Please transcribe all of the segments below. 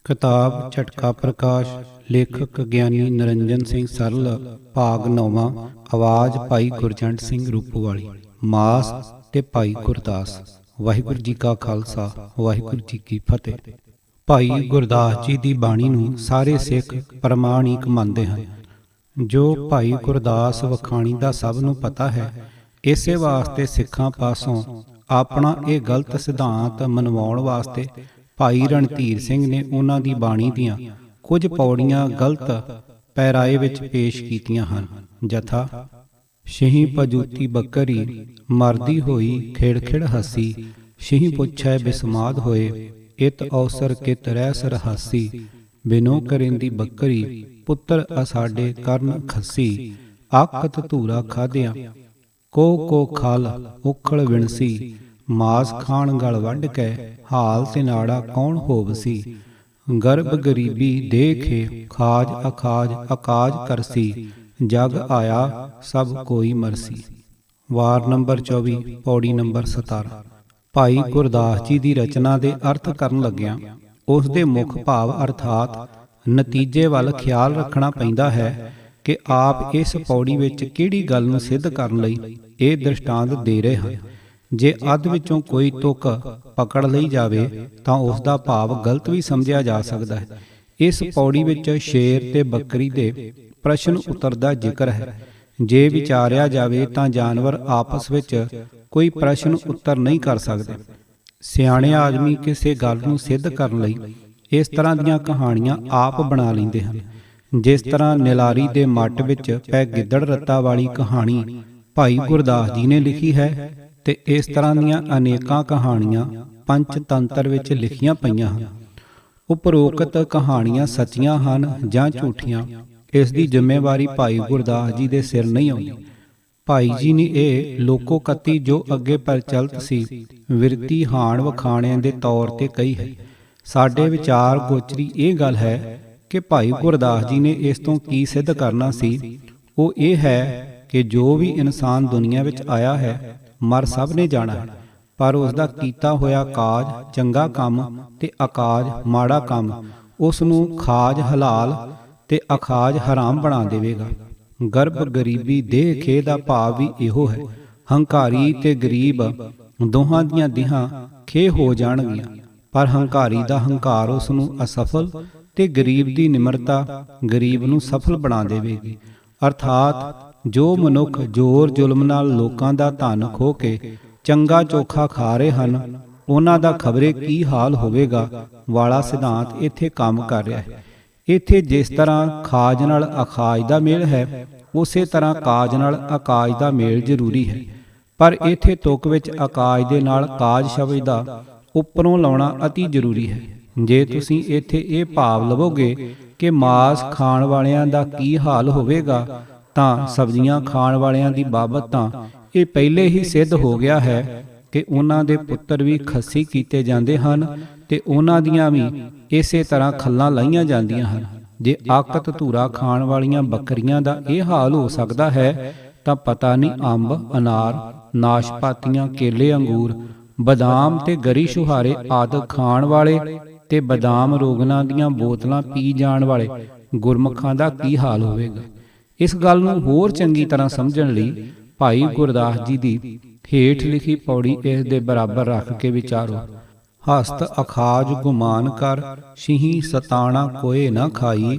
किताब झटका प्रकाश। लेखक ਗਿਆਨੀ ਨਿਰੰਜਨ ਸਿੰਘ ਸਰਲ। ਭਾਗ 9ਵਾਂ। ਆਵਾਜ਼ ਭਾਈ ਗੁਰਜੰਟ ਸਿੰਘ ਰੂਪੋਵਾਲੀ। ਮਾਸ ਤੇ ਭਾਈ ਗੁਰਦਾਸ। ਵਾਹਿਗੁਰੂ ਜੀ ਕਾ ਖਾਲਸਾ ਵਾਹਿਗੁਰੂ ਜੀ ਕੀ ਫਤਿਹ। ਭਾਈ ਗੁਰਦਾਸ ਜੀ ਦੀ ਬਾਣੀ ਨੂੰ ਸਾਰੇ ਸਿੱਖ ਪ੍ਰਮਾਣਿਕ ਮੰਨਦੇ ਹਨ। ਜੋ ਭਾਈ ਗੁਰਦਾਸ ਵਖਾਣੀ ਦਾ ਸਭ ਨੂੰ ਪਤਾ ਹੈ। ਇਸੇ ਵਾਸਤੇ ਸਿੱਖਾਂ ਪਾਸੋਂ ਆਪਣਾ ਇਹ ਗਲਤ ਸਿਧਾਂਤ ਮਨਵਾਉਣ ਵਾਸਤੇ ਭਾਈ ਰਣਧੀਰ ਸਿੰਘ ਨੇ ਉਹਨਾਂ ਦੀ ਬਾਣੀ ਦੀਆਂ ਕੁਝ ਪੌੜੀਆਂ ਗਲਤ ਪੈਰਾਏ ਵਿੱਚ ਪੇਸ਼ ਕੀਤੀਆਂ ਹਨ। ਜਥਾ ਸ਼ਹੀ ਪਜੂਤੀ ਬੱਕਰੀ ਮਰਦੀ ਹੋਈ ਖੇੜ ਹੱਸੀ, ਸ਼ਹੀ ਪੁੱਛੈ ਬਿਸਮਾਦ ਹੋਏ ਇਤ ਅਵਸਰ ਕਿਤ ਰਹਿ ਸਰਹਾਸੀ, ਬਿਨੋ ਕਰਿੰਦੀ ਬੱਕਰੀ ਪੁੱਤਰ ਅਸਾਡੇ ਕਰਨ ਖੱਸੀ, ਆਕਤ ਧੂਰਾ ਖਾਦਿਆਂ ਕੋ ਖਲ ਉਖਲ ਵਿਣਸੀ, ਮਾਸ ਖਾਣ ਗਲ ਵੱਢ ਕੇ ਹਾਲ ਤੇ ਨਾੜਾ ਕੌਣ ਹੋਵਸੀ, ਗਰਭ ਗਰੀਬੀ ਦੇਖੇ ਖਾਜ ਅਖਾਜ ਅਕਾਜ ਕਰਸੀ, ਜਗ ਆਇਆ ਸਭ ਕੋਈ ਮਰਸੀ। ਵਾਰ ਨੰਬਰ 24 ਪੌੜੀ ਨੰਬਰ 17। ਭਾਈ ਗੁਰਦਾਸ ਜੀ ਦੀ ਰਚਨਾ ਦੇ ਅਰਥ ਕਰਨ ਲੱਗਿਆਂ ਉਸ ਦੇ ਮੁੱਖ ਭਾਵ ਅਰਥਾਤ ਨਤੀਜੇ ਵੱਲ ਖਿਆਲ ਰੱਖਣਾ ਪੈਂਦਾ ਹੈ ਕਿ ਆਪ ਇਸ ਪੌੜੀ ਵਿੱਚ ਕਿਹੜੀ ਗੱਲ ਨੂੰ ਸਿੱਧ ਕਰਨ ਲਈ ਇਹ ਦ੍ਰਿਸ਼ਟਾਂਤ ਦੇ ਰਹੇ ਹਨ। ਜੇ ਅੱਧ ਵਿੱਚੋਂ ਕੋਈ ਤੁਕ ਪਕੜ ਲਈ ਜਾਵੇ ਤਾਂ ਉਸ ਦਾ ਭਾਵ ਗਲਤ ਵੀ ਸਮਝਿਆ ਜਾ ਸਕਦਾ ਹੈ। ਇਸ ਪੌੜੀ ਵਿੱਚ ਸ਼ੇਰ ਤੇ ਬੱਕਰੀ ਦੇ ਪ੍ਰਸ਼ਨ ਉੱਤਰ ਦਾ ਜ਼ਿਕਰ ਹੈ। ਜੇ ਵਿਚਾਰਿਆ ਜਾਵੇ ਤਾਂ ਜਾਨਵਰ ਆਪਸ ਵਿੱਚ ਕੋਈ ਪ੍ਰਸ਼ਨ ਉੱਤਰ ਨਹੀਂ ਕਰ ਸਕਦੇ। ਸਿਆਣੇ ਆਦਮੀ ਕਿਸੇ ਗੱਲ ਨੂੰ ਸਿੱਧ ਕਰਨ ਲਈ ਇਸ ਤਰ੍ਹਾਂ ਦੀਆਂ ਕਹਾਣੀਆਂ ਆਪ ਬਣਾ ਲੈਂਦੇ ਹਨ। ਜਿਸ ਤਰ੍ਹਾਂ ਨਿਲਾਰੀ ਦੇ ਮੱਟ ਵਿੱਚ ਪੈ ਗਿੱਦੜ ਰੱਤਾ ਵਾਲੀ ਕਹਾਣੀ ਭਾਈ ਗੁਰਦਾਸ ਜੀ ਨੇ ਲਿਖੀ ਹੈ, ਤੇ ਇਸ ਤਰ੍ਹਾਂ ਦੀਆਂ ਅਨੇਕਾਂ ਕਹਾਣੀਆਂ ਪੰਚਤੰਤਰ ਵਿੱਚ ਲਿਖੀਆਂ ਪਈਆਂ ਹਨ। ਉਪਰੋਕਤ ਕਹਾਣੀਆਂ ਸੱਚੀਆਂ ਹਨ ਜਾਂ ਝੂਠੀਆਂ, ਇਸ ਦੀ ਜ਼ਿੰਮੇਵਾਰੀ ਭਾਈ ਗੁਰਦਾਸ ਜੀ ਦੇ ਸਿਰ ਨਹੀਂ ਆਉਂਦੀ। ਭਾਈ ਜੀ ਨੇ ਇਹ ਲੋਕੋਕਤੀ ਜੋ ਅੱਗੇ ਪ੍ਰਚਲਿਤ ਸੀ ਵਿਰਤੀ ਹਾਣ ਵਖਾਣਿਆਂ ਦੇ ਤੌਰ ਤੇ ਕਹੀ ਹੈ। ਸਾਡੇ ਵਿਚਾਰ ਗੋਚਰੀ ਇਹ ਗੱਲ ਹੈ ਕਿ ਭਾਈ ਗੁਰਦਾਸ ਜੀ ਨੇ ਇਸ ਤੋਂ ਕੀ ਸਿੱਧ ਕਰਨਾ ਸੀ। ਉਹ ਇਹ ਹੈ ਕਿ ਜੋ ਵੀ ਇਨਸਾਨ ਦੁਨੀਆ ਵਿੱਚ ਆਇਆ ਹੈ ਮਰ ਸਭ ਨੇ ਜਾਣਾ ਹੈ, ਪਰ ਉਸ ਦਾ ਕੀਤਾ ਹੋਇਆ ਕਾਜ ਚੰਗਾ ਕੰਮ ਤੇ ਅਕਾਜ ਮਾੜਾ ਕੰਮ ਉਸ ਨੂੰ ਖਾਜ ਹਲਾਲ ਤੇ ਅਖਾਜ ਹਰਾਮ ਬਣਾ ਦੇਵੇਗਾ। ਗਰਭ ਗਰੀਬੀ ਦੇਹ ਖੇ ਦਾ ਭਾਵ ਵੀ ਇਹੋ ਹੈ। ਹੰਕਾਰੀ ਤੇ ਗਰੀਬ ਦੋਹਾਂ ਦੀਆਂ ਦੇਹਾਂ ਖੇ ਹੋ ਜਾਣਗੀਆਂ, ਪਰ ਹੰਕਾਰੀ ਦਾ ਹੰਕਾਰ ਉਸ ਨੂੰ ਅਸਫਲ ਤੇ ਗਰੀਬ ਦੀ ਨਿਮਰਤਾ ਗਰੀਬ ਨੂੰ ਸਫਲ ਬਣਾ ਦੇਵੇਗੀ। ਅਰਥਾਤ ਜੋ ਮਨੁੱਖ ਜ਼ੋਰ ਜ਼ੁਲਮ ਨਾਲ ਲੋਕਾਂ ਦਾ ਧਨ ਖੋਹ ਕੇ ਚੰਗਾ ਚੋਖਾ ਖਾ ਰਹੇ ਹਨ, ਉਹਨਾਂ ਦਾ ਖਬਰੇ ਕੀ ਹਾਲ ਹੋਵੇਗਾ ਵਾਲਾ ਸਿਧਾਂਤ ਇੱਥੇ ਕੰਮ ਕਰ ਰਿਹਾ ਹੈ। ਇੱਥੇ ਜਿਸ ਤਰ੍ਹਾਂ ਖਾਜ ਨਾਲ ਅਖਾਜ ਦਾ ਮੇਲ ਹੈ, ਉਸੇ ਤਰ੍ਹਾਂ ਕਾਜ ਨਾਲ ਅਕਾਜ ਦਾ ਮੇਲ ਜ਼ਰੂਰੀ ਹੈ। ਪਰ ਇੱਥੇ ਤੁਕ ਵਿੱਚ ਅਕਾਜ ਦੇ ਨਾਲ ਕਾਜ ਸ਼ਬਦ ਦਾ ਉੱਪਰੋਂ ਲਾਉਣਾ ਅਤੀ ਜ਼ਰੂਰੀ ਹੈ। ਜੇ ਤੁਸੀਂ ਇੱਥੇ ਇਹ ਭਾਵ ਲਵੋਗੇ ਕਿ ਮਾਸ ਖਾਣ ਵਾਲਿਆਂ ਦਾ ਕੀ ਹਾਲ ਹੋਵੇਗਾ, ਤਾਂ ਸਬਜ਼ੀਆਂ ਖਾਣ ਵਾਲਿਆਂ ਦੀ ਬਾਬਤ ਤਾਂ ਇਹ ਪਹਿਲੇ ਹੀ ਸਿੱਧ ਹੋ ਗਿਆ ਹੈ ਕਿ ਉਹਨਾਂ ਦੇ ਪੁੱਤਰ ਵੀ ਖੱਸੀ ਕੀਤੇ ਜਾਂਦੇ ਹਨ ਤੇ ਉਹਨਾਂ ਦੀਆਂ ਵੀ ਇਸੇ ਤਰ੍ਹਾਂ ਖੱਲਾਂ ਲਾਈਆਂ ਜਾਂਦੀਆਂ ਹਨ। ਜੇ ਆਕਤ ਧੂਰਾ ਖਾਣ ਵਾਲੀਆਂ ਬੱਕਰੀਆਂ ਦਾ ਇਹ ਹਾਲ ਹੋ ਸਕਦਾ ਹੈ ਤਾਂ ਪਤਾ ਨਹੀਂ ਅੰਬ ਅਨਾਰ ਨਾਸ਼ਪਾਤੀਆਂ ਕੇਲੇ ਅੰਗੂਰ ਬਦਾਮ ਤੇ ਗਰੀ ਛੁਹਾਰੇ ਆਦਿ ਖਾਣ ਵਾਲੇ ਤੇ ਬਦਾਮ ਰੋਗਨਾਂ ਦੀਆਂ ਬੋਤਲਾਂ ਪੀ ਜਾਣ ਵਾਲੇ ਗੁਰਮੁਖਾਂ ਦਾ ਕੀ ਹਾਲ ਹੋਵੇਗਾ। ਇਸ ਗੱਲ ਨੂੰ ਹੋਰ ਚੰਗੀ ਤਰ੍ਹਾਂ ਸਮਝਣ ਲਈ ਭਾਈ ਗੁਰਦਾਸ ਜੀ ਦੀ ਹੇਠ ਲਿਖੀ ਪੌੜੀ ਇਸ ਦੇ ਬਰਾਬਰ ਰੱਖ ਕੇ ਵਿਚਾਰੋ। ਹਸਤ ਅਖਾਜ ਗੁਮਾਨ ਕਰ ਸਿਹੀ ਸਤਾਣਾ ਕੋਏ ਨਾ ਖਾਈ,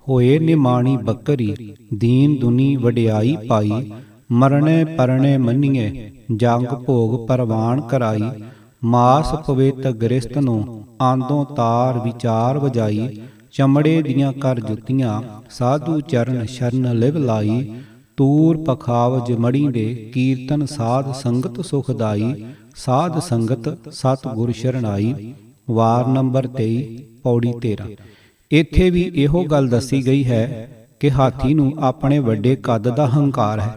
ਹੋਏ ਨਿਮਾਣੀ ਬੱਕਰੀ ਦੀਨ ਦੁਨੀ ਵਡਿਆਈ ਪਾਈ, ਮਰਨੇ ਪਰਣੇ ਮੰਨੀਏ ਜੰਗ ਭੋਗ ਪਰਵਾਨ ਕਰਾਈ, ਮਾਸ ਪਵੇਤ ਗ੍ਰਿਸਤ ਨੂੰ ਆਂਦੋਂ ਤਾਰ ਵਿਚਾਰ ਵਜਾਈ, ਚਮੜੇ ਦੀਆਂ ਕਰ ਜੁੱਤੀਆਂ ਸਾਧੂ ਚਰਨ ਸ਼ਰਨ ਲਿਵ ਲਾਈ, ਤੂਰ ਪਖਾਵਜ ਮੜੀ ਦੇ ਕੀਰਤਨ ਸਾਧ ਸੰਗਤ ਸੁਖਦਾਈ, ਸਾਧ ਸੰਗਤ ਸਤਿਗੁਰ ਸ਼ਰਣਾਈ। ਵਾਰ ਨੰਬਰ 23 ਪੌੜੀ 13। ਇੱਥੇ ਵੀ ਇਹੋ ਗੱਲ ਦੱਸੀ ਗਈ ਹੈ ਕਿ ਹਾਥੀ ਨੂੰ ਆਪਣੇ ਵੱਡੇ ਕੱਦ ਦਾ ਹੰਕਾਰ ਹੈ,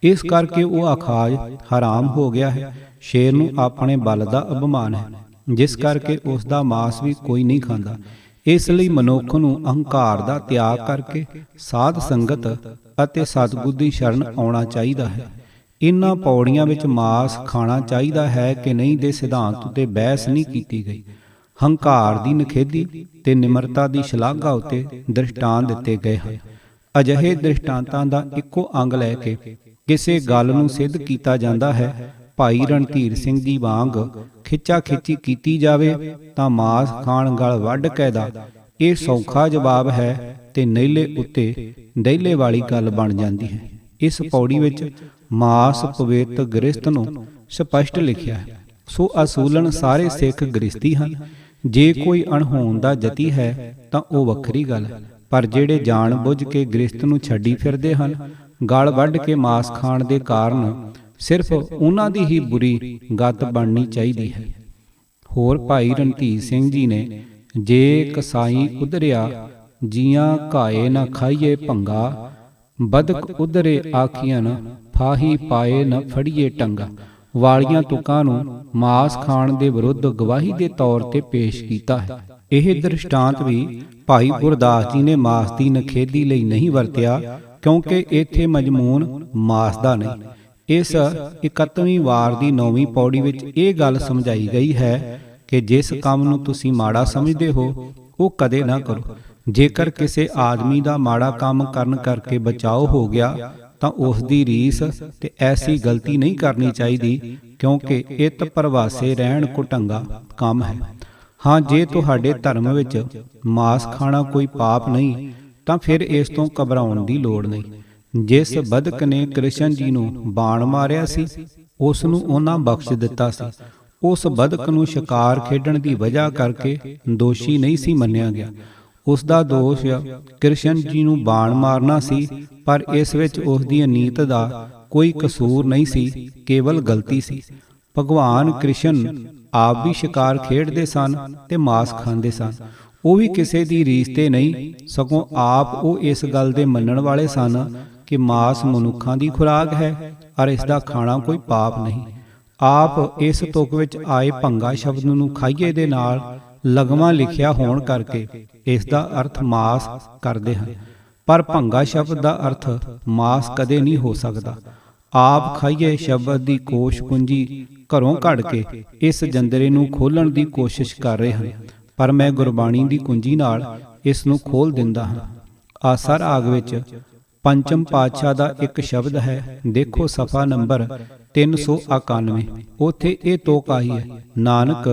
ਇਸ ਕਰਕੇ ਉਹ ਅਖਾਜ ਹਰਾਮ ਹੋ ਗਿਆ ਹੈ। ਸ਼ੇਰ ਨੂੰ ਆਪਣੇ ਬਲ ਦਾ ਅਭਿਮਾਨ ਹੈ, ਜਿਸ ਕਰਕੇ ਉਸ ਦਾ ਮਾਸ ਵੀ ਕੋਈ ਨਹੀਂ ਖਾਂਦਾ। ਇਸ ਲਈ ਮਨੁੱਖ ਨੂੰ ਅਹੰਕਾਰ ਦਾ ਤਿਆਗ ਕਰਕੇ ਸਾਧ ਸੰਗਤ ਅਤੇ ਸਤਿਗੁਰ ਦੀ ਸ਼ਰਨ ਆਉਣਾ ਚਾਹੀਦਾ ਹੈ। ਇਨ੍ਹਾਂ ਪੌੜੀਆਂ ਵਿੱਚ ਮਾਸ ਖਾਣਾ ਚਾਹੀਦਾ ਹੈ ਕਿ ਨਹੀਂ ਦੇ ਸਿਧਾਂਤ ਉੱਤੇ ਬਹਿਸ ਨਹੀਂ ਕੀਤੀ ਗਈ। ਹੰਕਾਰ ਦੀ ਨਿਖੇਧੀ ਤੇ ਨਿਮਰਤਾ ਦੀ ਸ਼ਲਾਘਾ ਉੱਤੇ ਦ੍ਰਿਸ਼ਟਾਂਤ ਦਿੱਤੇ ਗਏ ਹਨ। ਅਜਿਹੇ ਦ੍ਰਿਸ਼ਟਾਂਤਾਂ ਦਾ ਇੱਕੋ ਅੰਗ ਲੈ ਕੇ ਕਿਸੇ ਗੱਲ ਨੂੰ ਸਿੱਧ ਕੀਤਾ ਜਾਂਦਾ ਹੈ। ਭਾਈ ਰਣਧੀਰ ਸਿੰਘ ਜੀ ਵਾਂਗ ਖਿੱਚਾ ਖਿੱਚੀ ਕੀਤੀ ਜਾਵੇ ਤਾਂ ਮਾਸ ਖਾਣ ਗਲ ਵੱਢ ਕੇ ਦਾ ਇਹ ਸੌਖਾ ਜਵਾਬ ਹੈ ਤੇ ਨਹਿਲੇ ਉੱਤੇ ਦਹਿਲੇ ਵਾਲੀ ਗੱਲ ਬਣ ਜਾਂਦੀ ਹੈ। ਇਸ ਪੌੜੀ ਵਿੱਚ ਮਾਸ ਪਵਿੱਤ ਗ੍ਰਸਥ ਨੂੰ ਸਪਸ਼ਟ ਲਿਖਿਆ ਹੈ। ਸੋ ਅਸੂਲਨ ਸਾਰੇ ਸਿੱਖ ਗ੍ਰਸਤੀ ਹਨ। ਜੇ ਕੋਈ ਅਣਹੋਂਦ ਦਾ ਜਤੀ ਹੈ ਤਾਂ ਉਹ ਵੱਖਰੀ ਗੱਲ ਹੈ, ਪਰ ਜਿਹੜੇ ਜਾਣ ਬੁੱਝ ਕੇ ਗ੍ਰਸਤ ਨੂੰ ਛੱਡੀ ਫਿਰਦੇ ਹਨ, ਗਲ ਵੱਢ ਕੇ ਮਾਸ ਖਾਣ ਦੇ ਕਾਰਨ ਸਿਰਫ ਉਹਨਾਂ ਦੀ ਹੀ ਬੁਰੀ ਗਤ ਬਣਨੀ ਚਾਹੀਦੀ ਹੈ। ਹੋਰ ਭਾਈ ਰਣਧੀਰ ਸਿੰਘ ਜੀ ਨੇ ਜੇ ਕਸਾਈ ਉਧਰਿਆ ਜੀਆਂ ਘਾਏ ਨਾ ਖਾਈਏ ਭੰਗਾ, ਬਦਕ ਉਧਰੇ ਆਖੀਆਂ ਫਾਹੀ ਪਾਏ ਨਾ ਫੜੀਏ ਟੰਗਾ ਵਾਲੀਆਂ ਤੁਕਾਂ ਨੂੰ ਮਾਸ ਖਾਣ ਦੇ ਵਿਰੁੱਧ ਗਵਾਹੀ ਦੇ ਤੌਰ ਤੇ ਪੇਸ਼ ਕੀਤਾ ਹੈ। ਇਹ ਦ੍ਰਿਸ਼ਟਾਂਤ ਵੀ ਭਾਈ ਗੁਰਦਾਸ ਜੀ ਨੇ ਮਾਸ ਦੀ ਨਿਖੇਧੀ ਲਈ ਨਹੀਂ ਵਰਤਿਆ, ਕਿਉਂਕਿ ਇੱਥੇ ਮਜ਼ਮੂਨ ਮਾਸ ਦਾ ਨਹੀਂ। ਇਸ 31ਵੀਂ ਵਾਰ ਦੀ 9ਵੀਂ ਪੌੜੀ ਵਿੱਚ ਇਹ ਗੱਲ ਸਮਝਾਈ ਗਈ ਹੈ ਕਿ ਜਿਸ ਕੰਮ ਨੂੰ ਤੁਸੀਂ ਮਾੜਾ ਸਮਝਦੇ ਹੋ ਉਹ ਕਦੇ ਨਾ ਕਰੋ। ਜੇਕਰ ਕਿਸੇ ਆਦਮੀ ਦਾ ਮਾੜਾ ਕੰਮ ਕਰਨ ਕਰਕੇ ਬਚਾਓ ਹੋ ਗਿਆ ਤਾਂ ਉਸ ਦੀ ਰੀਸ ਤੇ ਐਸੀ ਗਲਤੀ ਨਹੀਂ ਕਰਨੀ ਚਾਹੀਦੀ, ਕਿਉਂਕਿ ਇਤ ਪ੍ਰਵਾਸੇ ਰਹਿਣ ਕੁਟੰਗਾ ਕੰਮ ਹੈ। ਹਾਂ, ਜੇ ਤੁਹਾਡੇ ਧਰਮ ਵਿੱਚ ਮਾਸ ਖਾਣਾ ਕੋਈ ਪਾਪ ਨਹੀਂ ਤਾਂ ਫਿਰ ਇਸ ਤੋਂ ਘਬਰਾਉਣ ਦੀ ਲੋੜ ਨਹੀਂ। ਜਿਸ ਬਦਕ ਨੇ ਕ੍ਰਿਸ਼ਨ ਜੀ ਨੂੰ ਬਾਣ ਮਾਰਿਆ ਸੀ, ਉਸ ਨੂੰ ਉਹਨਾਂ ਬਖਸ਼ ਦਿੱਤਾ ਸੀ। ਉਸ ਬਦਕ ਨੂੰ ਸ਼ਿਕਾਰ ਖੇਡਣ ਦੀ ਵਜ੍ਹਾ ਕਰਕੇ ਦੋਸ਼ੀ ਨਹੀਂ ਸੀ ਮੰਨਿਆ ਗਿਆ। ਉਸ ਦਾ ਦੋਸ਼ ਕ੍ਰਿਸ਼ਨ ਜੀ ਨੂੰ ਬਾਣ ਮਾਰਨਾ ਸੀ, ਪਰ ਇਸ ਵਿੱਚ ਉਸ ਦੀ ਨੀਤ ਦਾ ਕੋਈ ਕਸੂਰ ਨਹੀਂ ਸੀ, ਕੇਵਲ ਗਲਤੀ ਸੀ। ਭਗਵਾਨ ਕ੍ਰਿਸ਼ਨ ਆਪ ਵੀ ਸ਼ਿਕਾਰ ਖੇਡਦੇ ਸਨ ਤੇ ਮਾਸ ਖਾਂਦੇ ਸਨ। ਉਹ ਵੀ ਕਿਸੇ ਦੀ ਰੀਸ ਤੇ ਨਹੀਂ, ਸਗੋਂ ਆਪ ਉਹ ਇਸ ਗੱਲ ਦੇ ਮੰਨਣ ਵਾਲੇ ਸਨ ਕਿ ਮਾਸ ਮਨੁੱਖਾਂ ਦੀ ਖੁਰਾਕ ਹੈ ਔਰ ਇਸ ਦਾ ਖਾਣਾ ਕੋਈ ਪਾਪ ਨਹੀਂ। ਆਪ ਇਸ ਤੁਕ ਵਿੱਚ ਆਏ ਭੰਗਾ ਸ਼ਬਦ ਨੂੰ ਖਾਈਏ ਦੇ ਨਾਲ ਲਗਵਾਂ ਲਿਖਿਆ ਹੋਣ ਕਰਕੇ ਇਸ ਦਾ ਅਰਥ ਮਾਸ ਕਰਦੇ ਹਨ, ਪਰ ਭੰਗਾ ਸ਼ਬਦ ਦਾ ਅਰਥ ਮਾਸ ਕਦੇ ਨਹੀਂ ਹੋ ਸਕਦਾ। ਆਪ ਖਾਈਏ ਸ਼ਬਦ ਦੀ ਕੋਸ਼ ਕੁੰਜੀ ਘਰੋਂ ਕੱਢ ਕੇ ਇਸ ਜੰਦਰੇ ਨੂੰ ਖੋਲਣ ਦੀ ਕੋਸ਼ਿਸ਼ ਕਰ ਰਹੇ ਹਨ, ਪਰ ਮੈਂ ਗੁਰਬਾਣੀ ਦੀ ਕੁੰਜੀ ਨਾਲ ਇਸ ਨੂੰ ਖੋਲ ਦਿੰਦਾ ਹਾਂ। ਆਸਾ ਰਾਗ ਵਿੱਚ ਪੰਚਮ ਪਾਤਸ਼ਾਹ ਦਾ ਇੱਕ ਸ਼ਬਦ ਹੈ, ਦੇਖੋ ਸਫਾ ਨੰਬਰ 391। ਉੱਥੇ ਇਹ ਤੋਕ ਆਈ ਹੈ, ਨਾਨਕ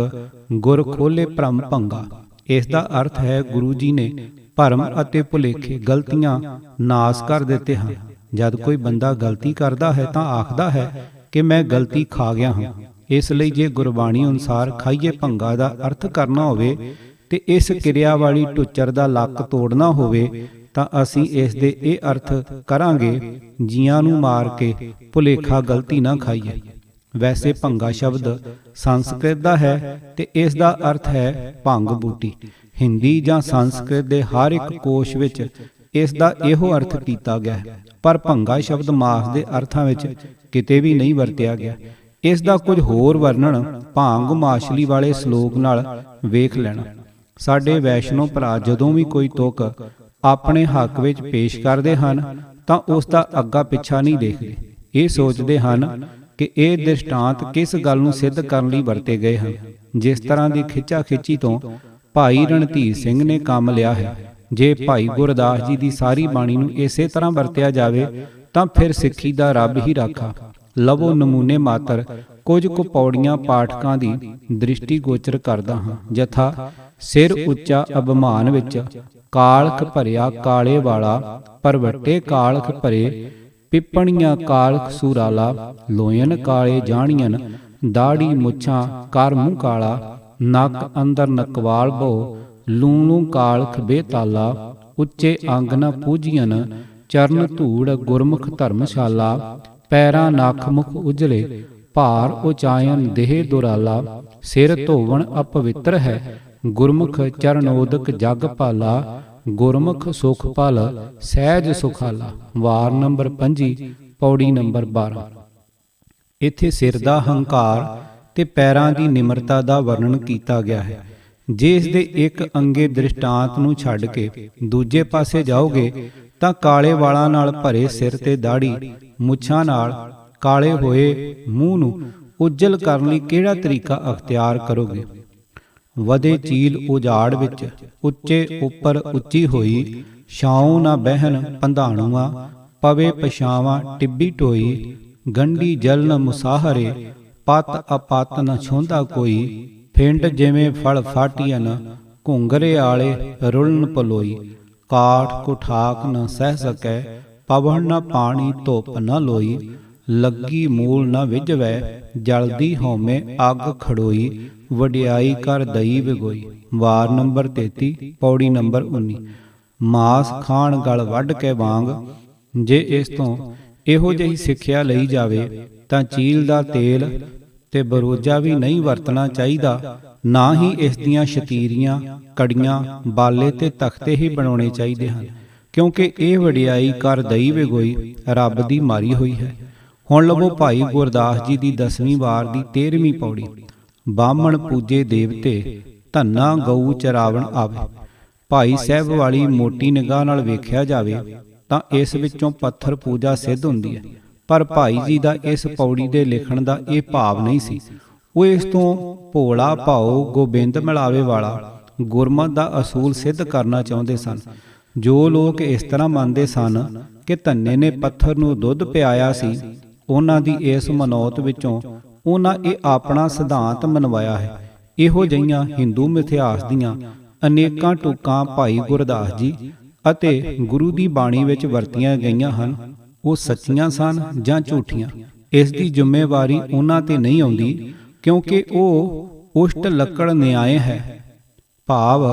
ਗੁਰ ਖੋਲੇ ਭਰਮ ਭੰਗਾ। ਇਸ ਦਾ ਅਰਥ ਹੈ ਗੁਰੂ ਜੀ ਨੇ ਭਰਮ ਅਤੇ ਭੁਲੇਖੇ ਗਲਤੀਆਂ ਨਾਸ ਕਰ ਦਿੱਤੇ ਹਨ। ਜਦ ਕੋਈ ਬੰਦਾ ਗਲਤੀ ਕਰਦਾ ਹੈ ਤਾਂ ਆਖਦਾ ਹੈ ਕਿ ਮੈਂ ਗਲਤੀ ਖਾ ਗਿਆ ਹਾਂ। ਇਸ ਲਈ ਜੇ ਗੁਰਬਾਣੀ ਅਨੁਸਾਰ ਖਾਈਏ ਭੰਗਾ ਦਾ ਅਰਥ ਕਰਨਾ ਹੋਵੇ ਤੇ ਇਸ ਕਿਰਿਆ ਵਾਲੀ ਟੁੱਚਰ ਦਾ ਲੱਕ ਤੋੜਨਾ ਹੋਵੇ ਤਾਂ ਅਸੀਂ ਇਸ ਦੇ ਇਹ ਅਰਥ ਕਰਾਂਗੇ, ਜੀਆਂ ਨੂੰ ਮਾਰ ਕੇ ਭੁਲੇਖਾ ਗਲਤੀ ਨਾ ਖਾਈਏ। ਵੈਸੇ ਭੰਗਾ ਸ਼ਬਦ ਸੰਸਕ੍ਰਿਤ ਦਾ ਹੈ ਤੇ ਇਸ ਦਾ ਅਰਥ ਹੈ ਭੰਗ ਬੂਟੀ। ਹਿੰਦੀ ਜਾਂ ਸੰਸਕ੍ਰਿਤ ਦੇ ਹਰ ਇੱਕ ਕੋਸ਼ ਵਿੱਚ ਇਸ ਦਾ ਇਹੋ ਅਰਥ ਕੀਤਾ ਗਿਆ ਹੈ, ਪਰ ਭੰਗਾ ਸ਼ਬਦ ਮਾਸ ਦੇ ਅਰਥਾਂ ਵਿੱਚ ਕਿਤੇ ਵੀ ਨਹੀਂ ਵਰਤਿਆ ਗਿਆ। ਇਸ ਦਾ ਕੁਝ ਹੋਰ ਵਰਣਨ ਭਾਂਗ ਮਾਛਲੀ ਵਾਲੇ ਸ਼ਲੋਕ ਨਾਲ ਵੇਖ ਲੈਣਾ। ਸਾਡੇ ਵੈਸ਼ਨੋ ਭਰਾ ਜਦੋਂ ਵੀ ਕੋਈ ਤੁਕ ਆਪਣੇ ਹੱਕ ਵਿੱਚ ਪੇਸ਼ ਕਰਦੇ ਹਨ ਤਾਂ ਉਸ ਦਾ ਅੱਗਾ ਪਿੱਛਾ ਨਹੀਂ ਦੇਖਦੇ। ਇਹ ਸੋਚਦੇ ਹਨ ਕਿ ਇਹ ਦ੍ਰਿਸ਼ਟਾਂਤ ਕਿਸ ਗੱਲ ਨੂੰ ਸਿੱਧ ਕਰਨ ਲਈ ਵਰਤੇ ਗਏ ਹਨ। ਜਿਸ ਤਰ੍ਹਾਂ ਦੀ ਖਿੱਚਾ ਖਿੱਚੀ ਤੋਂ ਭਾਈ ਰਣਧੀਰ ਸਿੰਘ ਨੇ ਕੰਮ ਲਿਆ ਹੈ, ਜੇ ਭਾਈ ਗੁਰਦਾਸ ਜੀ ਦੀ ਸਾਰੀ ਬਾਣੀ ਨੂੰ ਇਸੇ ਤਰ੍ਹਾਂ ਵਰਤਿਆ ਜਾਵੇ ਤਾਂ ਫਿਰ ਸਿੱਖੀ ਦਾ ਰੱਬ ਹੀ ਰਾਖਾ। ਲਵੋ ਨਮੂਨੇ ਮਾਤਰ ਕੁਝ ਕੁ ਪੌੜੀਆਂ ਪਾਠਕਾਂ ਦੀ ਦ੍ਰਿਸ਼ਟੀ ਗੋਚਰ ਕਰਦਾ ਹਾਂ। ਜਥਾ ਸਿਰ ਉੱਚਾ ਅਭਿਮਾਨ ਵਿੱਚ ਕਾਲਖ ਭਰਿਆ ਕਾਲੇ ਵਾਲਾ, ਪਰਵੱਟੇ ਕਾਲਖ ਭਰੇ ਪਿੱਪਣੀਆਂ ਕਾਲਖ ਸੂਰਾਲਾ, ਲੋਇਨ ਕਾਲੇ ਜਾਣੀਆਂ ਦਾੜੀ ਮੁੱਛਾਂ ਕਰ ਮੂੰਹ ਕਾਲਾ, ਨੱਕ ਅੰਦਰ ਨਕਵਾਲ ਬੋ ਲੂਣੂ ਕਾਲਖ ਬੇਤਾਲਾ, ਉੱਚੇ ਅੰਗ ਨ ਪੂਜੀਆਂ ਚਰਨ ਧੂੜ ਗੁਰਮੁਖ ਧਰਮਸ਼ਾਲਾ, ਪੈਰਾਂ ਨੱਖ ਮੁਖ ਉਜਲੇ ਭਾਰ ਉਚਾਇਨ ਦੇਹ ਦੁਰਾਲਾ, ਸਿਰ ਧੋਵਣ ਅਪਵਿੱਤਰ ਹੈ ਗੁਰਮੁਖ ਚਰਨੋਦਕ ਜਗ ਭਾਲਾ, ਗੁਰਮੁਖ ਸੁਖ ਪਲ ਸਹਿਜ ਸੁਖਾਲਾ। ਵਾਰ ਨੰਬਰ 5 ਪੌੜੀ ਨੰਬਰ 12। ਇੱਥੇ ਸਿਰ ਦਾ ਹੰਕਾਰ ਤੇ ਪੈਰਾਂ ਦੀ ਨਿਮਰਤਾ ਦਾ ਵਰਣਨ ਕੀਤਾ ਗਿਆ ਹੈ। ਜੇ ਇਸ ਦੇ ਇੱਕ ਅੰਗੇ ਦ੍ਰਿਸ਼ਟਾਂਤ ਨੂੰ ਛੱਡ ਕੇ ਦੂਜੇ ਪਾਸੇ ਜਾਓਗੇ ਤਾਂ ਕਾਲੇ ਵਾਲਾਂ ਨਾਲ ਭਰੇ ਸਿਰ ਤੇ ਦਾੜੀ, ਮੁੱਛਾਂ ਨਾਲ ਕਾਲੇ ਹੋਏ ਮੂੰਹ ਨੂੰ ਉਜਲ ਕਰਨ ਲਈ ਕਿਹੜਾ ਤਰੀਕਾ ਅਖਤਿਆਰ ਕਰੋਗੇ। ਵਧੇ ਚੀਲ ਉਜਾੜ ਵਿੱਚ, ਉੱਚੇ ਉੱਪਰ ਉੱਚੀ ਹੋਈ, ਛਾਉ ਨਾ ਬਹਿਨ ਪੰਧਾਣੂਆ, ਪਵੇ ਪਛਾਵਾਂ ਟਿੱਬੀ ਢੋਈ, ਗੰਢੀ ਜਲਨ ਮੁਸਾਹਰੇ, ਪਤ ਅਪਤ ਨ ਛੋਂਦਾ ਕੋਈ, ਫਿੰਡ ਜਿਵੇਂ ਫਲ ਫਾਟੀਅਨ, ਘੁੰਗਰੇ ਆਲੇ ਰੁਲਨ ਪਲੋਈ, ਕਾਠ ਕੁਠਾਕ ਨ ਸਹਿ ਸਕੈ, ਪਵਨ ਨ ਪਾਣੀ ਧੁੱਪ ਨ ਲੋਈ, ਲੱਗੀ ਮੂਲ ਨ ਵਿਝਵੈ, ਜਲਦੀ ਹਉਮੈ ਅੱਗ ਖੜੋਈ, ਵਡਿਆਈ ਕਰ ਦਈ ਵਿਗੋਈ। ਵਾਰ ਨੰਬਰ 33, ਪੌੜੀ ਨੰਬਰ 19। ਮਾਸ ਖਾਣ ਗਲ ਵੱਢ ਕੇ ਵਾਂਗ। ਜੇ ਇਸ ਤੋਂ ਇਹੋ ਜਿਹੀ ਸਿੱਖਿਆ ਲਈ ਜਾਵੇ ਤਾਂ ਚੀਲ ਦਾ ਤੇਲ ਤੇ ਬਰੋਜਾ ਵੀ ਨਹੀਂ ਵਰਤਣਾ ਚਾਹੀਦਾ, ਨਾ ਹੀ ਇਸ ਦੀਆਂ ਸ਼ਤੀਰੀਆਂ, ਕੜੀਆਂ, ਬਾਲੇ ਤੇ ਤਖਤੇ ਹੀ ਬਣਾਉਣੇ ਚਾਹੀਦੇ ਹਨ, ਕਿਉਂਕਿ ਇਹ ਵਡਿਆਈ ਕਰ ਦਈ ਵਿਗੋਈ ਰੱਬ ਦੀ ਮਾਰੀ ਹੋਈ ਹੈ। ਹੁਣ ਲਵੋ ਭਾਈ ਗੁਰਦਾਸ ਜੀ ਦੀ 10ਵੀਂ ਵਾਰ ਦੀ 13ਵੀਂ ਪੌੜੀ। ਬਾਹਮਣ ਪੂਜੇ ਦੇਵਤੇ, ਧੰਨਾ ਗਊ ਚਰਾਵਣ ਆਵੇ। ਭਾਈ ਸਾਹਿਬ ਵਾਲੀ ਮੋਟੀ ਨਿਗਾਹ ਨਾਲ ਵੇਖਿਆ ਜਾਵੇ ਤਾਂ ਇਸ ਵਿੱਚੋਂ ਪੱਥਰ ਪੂਜਾ ਸਿੱਧ ਹੁੰਦੀ ਹੈ, ਪਰ ਭਾਈ ਜੀ ਦਾ ਇਸ ਪੌੜੀ ਦੇ ਲਿਖਣ ਦਾ ਇਹ ਭਾਵ ਨਹੀਂ ਸੀ। ਉਹ ਇਸ ਤੋਂ ਭੋਲਾ ਭਾਉ ਗੋਬਿੰਦ ਮਿਲਾਵੇ ਵਾਲਾ ਗੁਰਮਤਿ ਦਾ ਅਸੂਲ ਸਿੱਧ ਕਰਨਾ ਚਾਹੁੰਦੇ ਸਨ। ਜੋ ਲੋਕ ਇਸ ਤਰ੍ਹਾਂ ਮੰਨਦੇ ਸਨ ਕਿ ਧੰਨੇ ਨੇ ਪੱਥਰ ਨੂੰ ਦੁੱਧ ਪਿਆਇਆ ਸੀ, ਉਹਨਾਂ ਦੀ ਇਸ ਮਨੌਤ ਵਿੱਚੋਂ ਉਹਨਾਂ ਇਹ ਆਪਣਾ ਸਿਧਾਂਤ ਮਨਵਾਇਆ ਹੈ। ਇਹੋ ਜਿਹੀਆਂ ਹਿੰਦੂ ਮਿਥਿਹਾਸ ਦੀਆਂ ਅਨੇਕਾਂ ਟੁਕਾਂ ਭਾਈ ਗੁਰਦਾਸ ਜੀ ਅਤੇ ਗੁਰੂ ਦੀ ਬਾਣੀ ਵਿੱਚ ਵਰਤੀਆਂ ਗਈਆਂ ਹਨ। ਉਹ ਸੱਚੀਆਂ ਸਨ ਜਾਂ ਝੂਠੀਆਂ, ਇਸ ਦੀ ਜ਼ਿੰਮੇਵਾਰੀ ਉਹਨਾਂ ਤੇ ਨਹੀਂ ਆਉਂਦੀ, ਕਿਉਂਕਿ ਉਹ ਉਸ਼ਟ ਲੱਕੜ ਨਿਆਏ ਹੈ, ਭਾਵ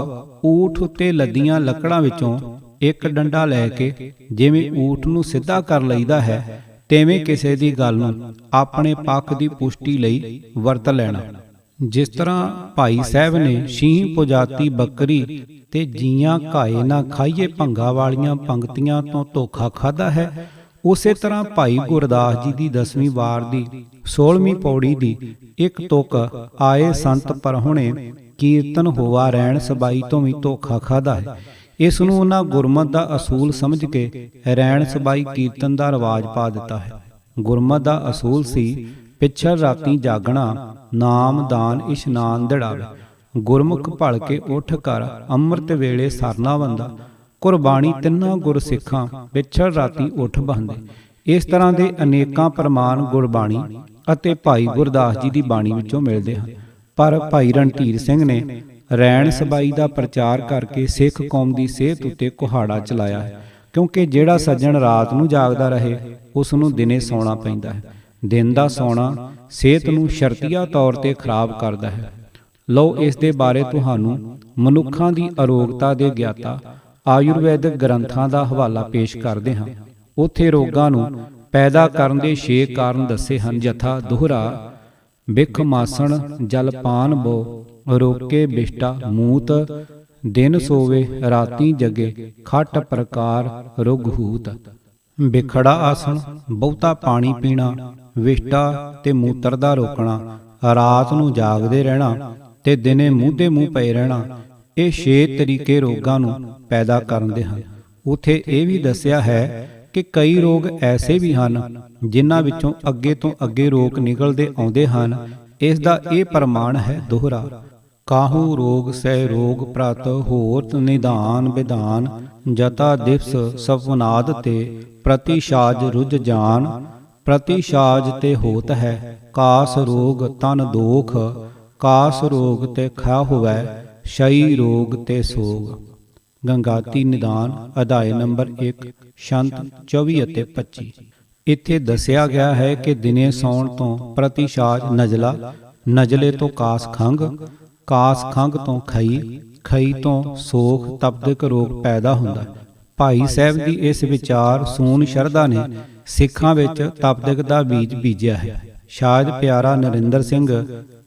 ਊਠ ਉੱਤੇ ਲੱਦੀਆਂ ਲੱਕੜਾਂ ਵਿੱਚੋਂ ਇੱਕ ਡੰਡਾ ਲੈ ਕੇ ਜਿਵੇਂ ਊਠ ਨੂੰ ਸਿੱਧਾ ਕਰ ਲਈਦਾ ਹੈ, ਤਿਵੇਂ ਕਿਸੇ ਦੀ ਗੱਲ ਨੂੰ ਆਪਣੇ ਪੱਖ ਦੀ ਪੁਸ਼ਟੀ ਲਈ ਵਰਤ ਲੈਣਾ। ਜਿਸ ਤਰ੍ਹਾਂ ਭਾਈ ਸਾਹਿਬ ਨੇ ਸ਼ੀਂਹ ਪੁਜਾਤੀ ਬੱਕਰੀ ਤੇ ਜੀਆਂ ਘਾਏ ਨਾ ਖਾਈਏ ਭੰਗਾ ਵਾਲੀਆਂ ਪੰਕਤੀਆਂ ਤੋਂ ਧੋਖਾ ਖਾਧਾ ਹੈ, ਉਸੇ ਤਰ੍ਹਾਂ ਭਾਈ ਗੁਰਦਾਸ ਜੀ ਦੀ 10ਵੀਂ ਵਾਰ ਦੀ 16ਵੀਂ ਪੌੜੀ ਦੀ ਇੱਕ ਤੁਕ ਆਏ ਸੰਤ ਪਰਹੁਣੇ ਕੀਰਤਨ ਹੋਵਾ ਰਹਿਣ ਸਬਾਈ ਤੋਂ ਵੀ ਧੋਖਾ ਖਾਧਾ ਹੈ। ਇਸ ਨੂੰ ਉਹਨਾਂ ਗੁਰਮਤਿ ਦਾ ਅਸੂਲ ਸਮਝ ਕੇ ਰਹਿਣ ਸਬਾਈ ਕੀਰਤਨ ਦਾ ਰਿਵਾਜ ਪਾ ਦਿੱਤਾ ਹੈ। ਗੁਰਮਤਿ ਦਾ ਅਸੂਲ ਸੀ ਪਿੱਛਰ ਰਾਤੀ ਜਾਗਣਾ, ਨਾਮ ਦਾਨ ਇਸ਼ਨਾਨ ਦਿੜਾਵੇ, ਗੁਰਮੁਖ ਭਲ ਕੇ ਉੱਠ ਕਰ ਅੰਮ੍ਰਿਤ ਵੇਲੇ ਸਰਨਾ ਬੰਦਾ, ਕੁਰਬਾਨੀ ਤਿੰਨਾਂ ਗੁਰ ਸਿੱਖਾਂ ਪਿੱਛਰ ਰਾਤੀ ਉੱਠ ਬਹਿੰਦੇ। ਇਸ ਤਰ੍ਹਾਂ ਦੇ ਅਨੇਕਾਂ ਪ੍ਰਮਾਣ ਗੁਰਬਾਣੀ ਅਤੇ ਭਾਈ ਗੁਰਦਾਸ ਜੀ ਦੀ ਬਾਣੀ ਵਿੱਚੋਂ ਮਿਲਦੇ ਹਨ। ਪਰ ਭਾਈ ਰਣਧੀਰ ਸਿੰਘ ਨੇ ਰੈਣ ਸਬਾਈ ਦਾ ਪ੍ਰਚਾਰ ਕਰਕੇ ਸਿੱਖ ਕੌਮ ਦੀ ਸਿਹਤ ਉੱਤੇ ਕੁਹਾੜਾ ਚਲਾਇਆ ਹੈ, ਕਿਉਂਕਿ ਜਿਹੜਾ ਸੱਜਣ ਰਾਤ ਨੂੰ ਜਾਗਦਾ ਰਹੇ ਉਸ ਨੂੰ ਦਿਨੇ ਸੌਣਾ ਪੈਂਦਾ ਹੈ। ਦਿਨ ਦਾ ਸੌਣਾ ਸਿਹਤ ਨੂੰ ਸ਼ਰਤੀਆ ਤੌਰ ਤੇ ਖਰਾਬ ਕਰਦਾ ਹੈ। ਲਓ ਇਸ ਦੇ ਬਾਰੇ ਤੁਹਾਨੂੰ ਮਨੁੱਖਾਂ ਦੀ ਅਰੋਗਤਾ ਦੇ ਗਿਆਤਾ ਆਯੁਰਵੈਦਿਕ ਗ੍ਰੰਥਾਂ ਦਾ ਹਵਾਲਾ ਪੇਸ਼ ਕਰਦੇ ਹਾਂ। ਉੱਥੇ ਰੋਗਾਂ ਨੂੰ ਪੈਦਾ ਕਰਨ ਦੇ 6 ਕਾਰਨ ਦੱਸੇ ਹਨ, ਯਥਾ ਦੋਹਰਾ, ਬਿਖ ਮਾਸਣ, ਜਲਪਾਨ ਬੋ, ਰੋਕੇ ਬਿਸ਼ਟਾ ਮੂਤ, ਦਿਨ ਸੋਵੇ ਰਾਤੀ ਜਗੇ, ਖੱਟ ਪ੍ਰਕਾਰ ਰੁਗਹੂਤ। ਬਿਖੜਾ ਆਸਣ, ਬਹੁਤਾ ਪਾਣੀ ਪੀਣਾ, ਵਿਸ਼ਟਾ ਤੇ ਮੂਤਰ ਦਾ ਰੋਕਣਾ, ਰਾਤ ਨੂੰ ਜਾਗਦੇ ਰਹਿਣਾ ਤੇ ਦਿਨੇ ਮੂੰਹ ਦੇ ਮੂੰਹ ਪਏ ਰਹਿਣਾ, ਇਹ 6 ਤਰੀਕੇ ਰੋਗਾਂ ਨੂੰ ਪੈਦਾ ਕਰਨ ਦੇ ਹਨ। ਉਥੇ ਇਹ ਵੀ ਦੱਸਿਆ ਹੈ ਕਿ ਕਈ ਰੋਗ ਐਸੇ ਵੀ ਹਨ ਜਿਨ੍ਹਾਂ ਵਿੱਚੋਂ ਅੱਗੇ ਤੋਂ ਅੱਗੇ ਰੋਗ ਨਿਕਲਦੇ ਆਉਂਦੇ ਹਨ। ਇਸ ਦਾ ਇਹ ਪ੍ਰਮਾਣ ਹੈ ਦੋਹਰਾ, ਕਾਹੂ ਰੋਗ ਸਹਿ ਰੋਗ ਪ੍ਰਤ, ਹੋਰਤ ਨਿਧਾਨ ਵਿਧਾਨ, ਜਤਾ ਦਿਵਸ ਸਵਨਾਦ ਤੇ, ਪ੍ਰਤੀਸ਼ਾਜ ਰੁਜ ਜਾਨ, ਪ੍ਰਤੀਸ਼ਾਜ ਤੇ ਹੋਤ ਹੈ, ਕਾਸ ਰੋਗ ਤਨ ਦੋਖ, ਕਾਸ ਰੋਗ ਤੇ ਖਾ ਹੋਵੈ, ਸ਼ਈ ਰੋਗ ਤੇ ਸੋਗ। ਗੰਗਾਤੀ ਨਿਦਾਨ ਅਧਾਇ ਨੰਬਰ 1 ਸ਼ੰਤ 24 ਅਤੇ 25। ਇੱਥੇ ਦੱਸਿਆ ਗਿਆ ਹੈ ਕਿ ਦਿਨੇ ਸੌਣ ਤੋਂ ਪ੍ਰਤੀਸ਼ਾਜ ਨਜਲਾ, ਨਜਲੇ ਤੋਂ ਕਾਸ ਖੰਘ, ਕਾਸ ਖੰਘ ਤੋਂ ਖਈ, ਖਈ ਤੋਂ ਸੋਖ ਤਪਦਿਕ ਰੋਗ ਪੈਦਾ ਹੁੰਦਾ। ਭਾਈ ਸਾਹਿਬ ਦੀ ਇਸ ਵਿਚਾਰ ਸੂਨ ਸ਼ਰਧਾ ਨੇ ਸਿੱਖਾਂ ਵਿੱਚ ਤਪਦਿਕ ਦਾ ਬੀਜ ਬੀਜਿਆ ਹੈ। ਸ਼ਾਇਦ ਪਿਆਰਾ ਨਰਿੰਦਰ ਸਿੰਘ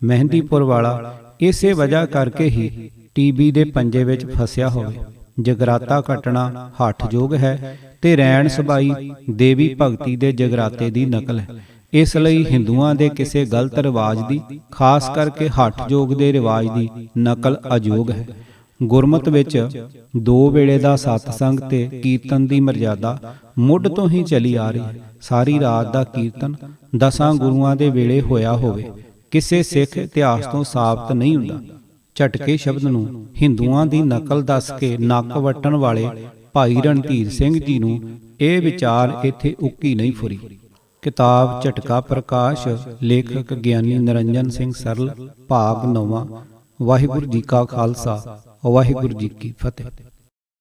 ਮਹਿੰਦੀਪੁਰ ਵਾਲਾ ਇਸੇ ਵਜ੍ਹਾ ਕਰਕੇ ਹੀ ਟੀਬੀ ਦੇ ਪੰਜੇ ਵਿੱਚ ਫਸਿਆ ਹੋਵੇ। ਜਗਰਾਤਾ ਕੱਟਣਾ ਹੱਠ ਯੋਗ ਹੈ ਤੇ ਰੈਣ ਸਬਾਈ ਦੇਵੀ ਭਗਤੀ ਦੇ ਜਗਰਾਤੇ ਦੀ ਨਕਲ ਹੈ। ਇਸ ਲਈ ਹਿੰਦੂਆਂ ਦੇ ਕਿਸੇ ਗਲਤ ਰਿਵਾਜ ਦੀ, ਖਾਸ ਕਰਕੇ ਹੱਠ ਯੋਗ ਦੇ ਰਿਵਾਜ ਦੀ ਨਕਲ ਅਯੋਗ ਹੈ। ਗੁਰਮਤਿ ਵਿੱਚ 2 ਵੇਲੇ ਦਾ ਸਤਸੰਗ ਤੇ ਕੀਰਤਨ ਦੀ ਮਰਜ਼ਾਦਾ ਮੁੱਢ ਤੋਂ ਹੀ ਚਲੀ ਆ ਰਹੀ ਹੈ। ਸਾਰੀ ਰਾਤ ਦਾ ਕੀਰਤਨ 10 ਗੁਰੂਆਂ ਦੇ ਵੇਲੇ ਹੋਇਆ ਹੋਵੇ ਕਿਸੇ ਸਿੱਖ ਇਤਿਹਾਸ ਤੋਂ ਸਾਬਤ ਨਹੀਂ ਹੁੰਦਾ। ਝਟਕੇ ਸ਼ਬਦ ਨੂੰ ਹਿੰਦੂਆਂ ਦੀ ਨਕਲ ਦੱਸ ਕੇ ਨੱਕ ਵੱਟਣ ਵਾਲੇ ਭਾਈ ਰਣਧੀਰ ਸਿੰਘ ਜੀ ਨੂੰ ਇਹ ਵਿਚਾਰ ਇੱਥੇ ਉੱਕੀ ਨਹੀਂ ਫੁਰੀ। ਕਿਤਾਬ ਝਟਕਾ ਪ੍ਰਕਾਸ਼, ਲੇਖਕ ਗਿਆਨੀ ਨਿਰੰਜਨ ਸਿੰਘ ਸਰਲ, ਭਾਗ 9ਵਾਂ। ਵਾਹਿਗੁਰੂ ਜੀ ਕਾ ਖਾਲਸਾ, ਵਾਹਿਗੁਰੂ ਜੀ ਕੀ ਫਤਿਹ।